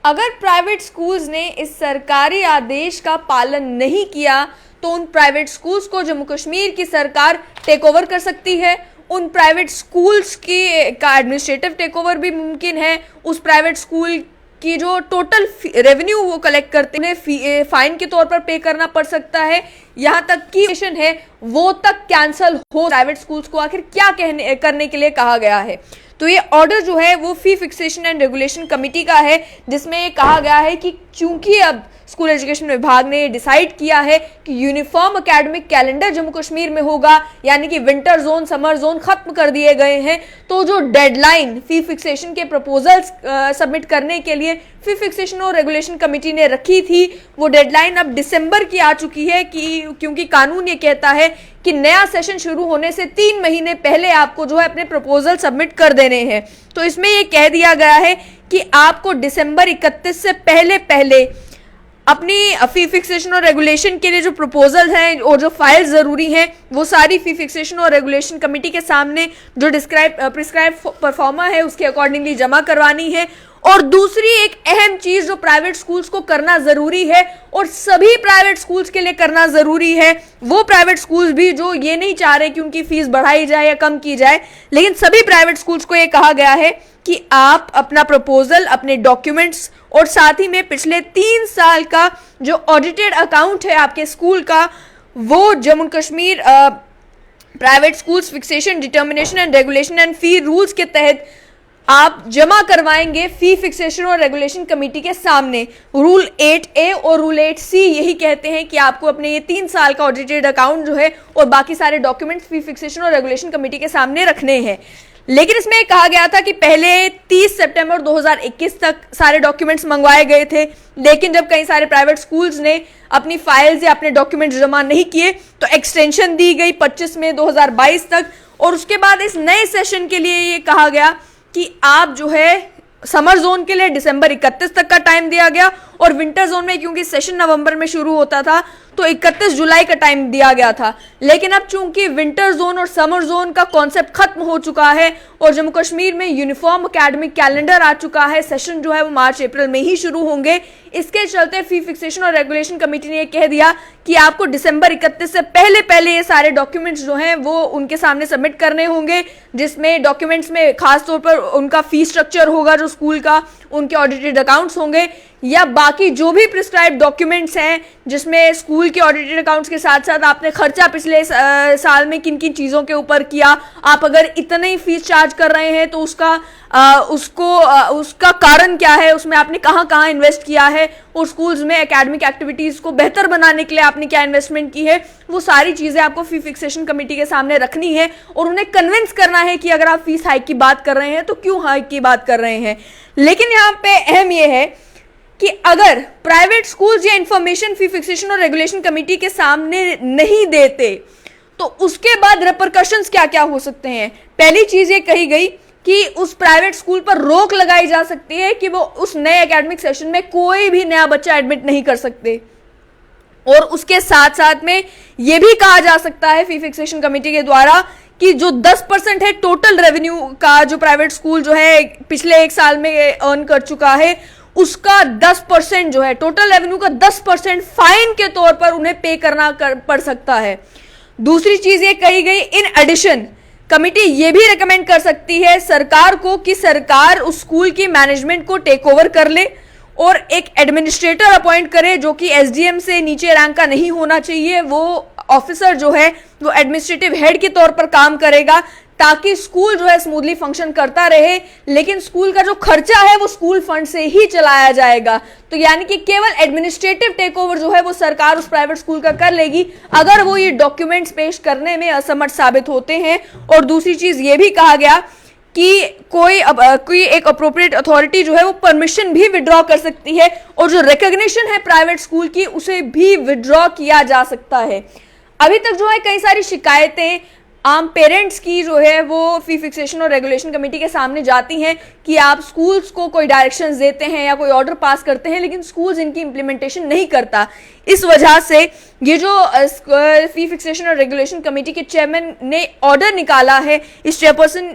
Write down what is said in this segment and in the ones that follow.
अगर private schools ने इस सरकारी आदेश का पालन नहीं किया तो उन प्राइवेट स्कूल्स को जम्मू कश्मीर की सरकार टेक ओवर कर सकती है। उन प्राइवेट स्कूल्स का एडमिनिस्ट्रेटिव टेक ओवर भी मुमकिन है। उस प्राइवेट स्कूल की जो टोटल रेवेन्यू वो कलेक्ट करते हैं फाइन के तौर पर पे करना पड़ सकता है। यहाँ तक की है वो तक कैंसल हो। प्राइवेट स्कूल्स को आखिर क्या करने के लिए कहा गया है? तो ये ऑर्डर जो है वो फी फिक्सेशन एंड रेगुलेशन कमेटी का है, जिसमें ये कहा गया है कि चूंकि अब स्कूल एजुकेशन विभाग ने डिसाइड किया है कि uniform academic calendar Jammu Kashmir में होगा, यानी कि विंटर जोन समर जोन खत्म कर दिए गए हैं, तो जो डेडलाइन फी फिक्सेशन के प्रपोजल्स सबमिट करने के लिए फी फिक्सेशन और रेगुलेशन कमेटी ने रखी थी, वो डेडलाइन अब दिसंबर की आ चुकी है क्योंकि कानून ये कहता है कि नया सेशन शुरू होने से 3 महीने पहले आपको जो है अपने प्रपोजल सबमिट कर देने हैं। तो इसमें ये कह दिया गया है कि आपको दिसंबर 31 से पहले अपनी फी फिक्सेशन और रेगुलेशन के लिए जो प्रपोजल हैं और जो फाइल जरूरी हैं वो सारी फी फिक्सेशन और रेगुलेशन कमेटी के सामने जो प्रिस्क्राइब परफॉर्मा है उसके अकॉर्डिंगली जमा करवानी है। और दूसरी एक अहम चीज जो प्राइवेट स्कूल्स को करना जरूरी है और सभी प्राइवेट स्कूल्स के लिए करना जरूरी है, वो प्राइवेट स्कूल्स भी जो ये नहीं चाह रहे कि उनकी फीस बढ़ाई जाए या कम की जाए, लेकिन सभी प्राइवेट स्कूल्स को ये कहा गया है कि आप अपना प्रपोजल, अपने डॉक्यूमेंट्स और साथ ही में पिछले 3 साल का जो ऑडिटेड अकाउंट है आपके स्कूल का, वो Jammu Kashmir private schools fixation determination and regulation and fee rules के तहत आप जमा करवाएंगे फी फिक्सेशन और रेगुलेशन कमेटी के सामने। रूल 8A और रूल 8C यही कहते हैं कि आपको अपने ये 3 साल का ऑडिटेड अकाउंट जो है और बाकी सारे डॉक्यूमेंट्स फी फिक्सेशन और रेगुलेशन कमेटी के सामने रखने हैं। लेकिन इसमें कहा गया था कि पहले 30 सितंबर 2021 तक सारे डॉक्यूमेंट्स मंगवाए गए थे, लेकिन जब कई सारे प्राइवेट स्कूल्स ने अपनी फाइल्स या अपने डॉक्यूमेंट्स जमा नहीं किए तो एक्सटेंशन दी गई 25 मई 2022 तक। और उसके बाद इस नए सेशन के लिए ये कहा गया कि आप जो है समर जोन के लिए दिसंबर 31 तक का टाइम दिया गया और विंटर जोन में क्योंकि सेशन नवंबर में शुरू होता था तो 31 जुलाई का टाइम दिया गया था। लेकिन अब चूंकि विंटर जोन और समर जोन का कॉन्सेप्ट खत्म हो चुका है और जम्मू कश्मीर में यूनिफॉर्म एकेडमिक कैलेंडर आ चुका है, सेशन जो है वो मार्च अप्रैल में ही शुरू होंगे, इसके चलते फी फिक्सेशन और रेगुलेशन कमेटी ने कह दिया कि आपको दिसंबर 31 से पहले ये सारे डॉक्यूमेंट्स जो हैं वो उनके सामने सबमिट करने होंगे, जिसमें डॉक्यूमेंट्स में खास तौर पर उनका फी स्ट्रक्चर होगा जो स्कूल का, उनके ऑडिटेड अकाउंट्स होंगे या बाकी जो भी प्रिस्क्राइब डॉक्यूमेंट्स हैं जिसमें स्कूल के ऑडिटेड अकाउंट्स के साथ साथ आपने खर्चा पिछले साल में किन किन चीज़ों के ऊपर किया, आप अगर इतने ही फीस चार्ज कर रहे हैं तो उसका कारण क्या है, उसमें आपने कहाँ कहाँ इन्वेस्ट किया है और स्कूल्स में एकेडमिक एक्टिविटीज़ को बेहतर बनाने के लिए आपने क्या इन्वेस्टमेंट की है, वो सारी चीज़ें आपको फी फिक्सेशन कमेटी के सामने रखनी है और उन्हें कन्विंस करना है कि अगर आप फीस हाइक की बात कर रहे हैं तो क्यों हाइक की बात कर रहे हैं। लेकिन यहाँ पे अहम यह है कि अगर प्राइवेट स्कूल्स या इंफॉर्मेशन फी फिक्सेशन और रेगुलेशन कमेटी के सामने नहीं देते तो उसके बाद रिपरकशंस क्या क्या हो सकते हैं। पहली चीज ये कही गई कि उस प्राइवेट स्कूल पर रोक लगाई जा सकती है कि वो उस नए एकेडमिक सेशन में कोई भी नया बच्चा एडमिट नहीं कर सकते। और उसके साथ साथ में यह भी कहा जा सकता है फी फिक्सेशन कमेटी के द्वारा कि जो 10% है टोटल रेवेन्यू का जो प्राइवेट स्कूल जो है पिछले 1 साल में अर्न कर चुका है, उसका 10% जो है टोटल रेवेन्यू का 10% फाइन के तौर पर उन्हें पे करना पड़ सकता है। दूसरी चीज ये कही गई, इन एडिशन कमिटी ये भी रेकमेंड कर सकती है सरकार को कि सरकार उस स्कूल की मैनेजमेंट को टेक ओवर कर ले और एक एडमिनिस्ट्रेटर अपॉइंट करे जो कि एसडीएम से नीचे रैंक का नहीं होना चाहिए। वो ऑफिसर जो है वो एडमिनिस्ट्रेटिव हेड के तौर पर काम करेगा ताकि स्कूल जो है स्मूथली फंक्शन करता रहे, लेकिन स्कूल का जो खर्चा है वो स्कूल फंड से ही चलाया जाएगा। तो यानी कि केवल एडमिनिस्ट्रेटिव टेक ओवर जो है वो सरकार उस प्राइवेट स्कूल का कर लेगी अगर वो ये डॉक्यूमेंट्स पेश करने में असमर्थ साबित होते हैं। और दूसरी चीज ये भी कहा गया कि कोई एक अप्रोप्रिएट अथॉरिटी जो है वो परमिशन भी विड्रॉ कर सकती है और जो रिकॉग्निशन है प्राइवेट स्कूल की उसे भी विड्रॉ किया जा सकता है। अभी तक जो है कई सारी शिकायतें आम पेरेंट्स की जो है वो फी फिक्सेशन और रेगुलेशन कमेटी के सामने जाती हैं कि आप स्कूल्स को कोई डायरेक्शंस देते हैं या कोई ऑर्डर पास करते हैं लेकिन स्कूल्स इनकी इम्प्लीमेंटेशन नहीं करता। इस वजह से ये जो फी फिक्सेशन और रेगुलेशन कमेटी के चेयरमैन ने ऑर्डर निकाला है, इस चेयरपर्सन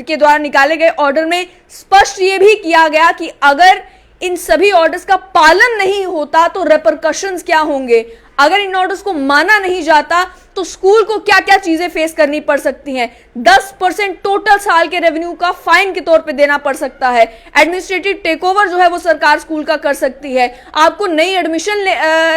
के द्वारा निकाले गए ऑर्डर में स्पष्ट ये भी किया गया कि अगर इन सभी ऑर्डर्स का पालन नहीं होता तो रेपरकशंस क्या होंगे, अगर इन ऑर्डर्स को माना नहीं जाता तो स्कूल को क्या क्या चीजें फेस करनी पड़ सकती हैं। 10% टोटल साल के रेवेन्यू का फाइन के तौर पे देना पड़ सकता है। एडमिनिस्ट्रेटिव टेकओवर जो है वो सरकार स्कूल का कर सकती है। आपको नई एडमिशन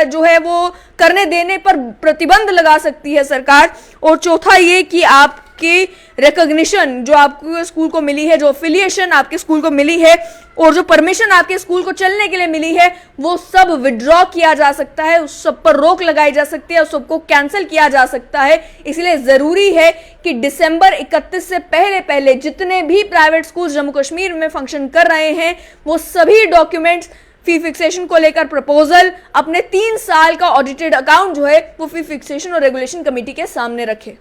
जो है वो करने देने पर प्रतिबंध लगा सकती है सरकार। और चौथा ये कि आपकी रिकॉग्निशन जो आपको स्कूल को मिली है, जो एफिलिएशन आपके स्कूल को मिली है और जो परमिशन आपके स्कूल को चलने के लिए मिली है, वो सब विड्रॉ किया जा सकता है, उस सब पर रोक लगाई जा सकती है, उस सबको कैंसिल किया जा सकता है। इसलिए जरूरी है कि दिसंबर 31 से पहले पहले जितने भी प्राइवेट स्कूल जम्मू कश्मीर में फंक्शन कर रहे हैं वो सभी डॉक्यूमेंट्स, फी फिक्सेशन को लेकर प्रपोजल, अपने 3 साल का ऑडिटेड अकाउंट जो है वो फी फिक्सेशन और रेगुलेशन कमेटी के सामने रखे।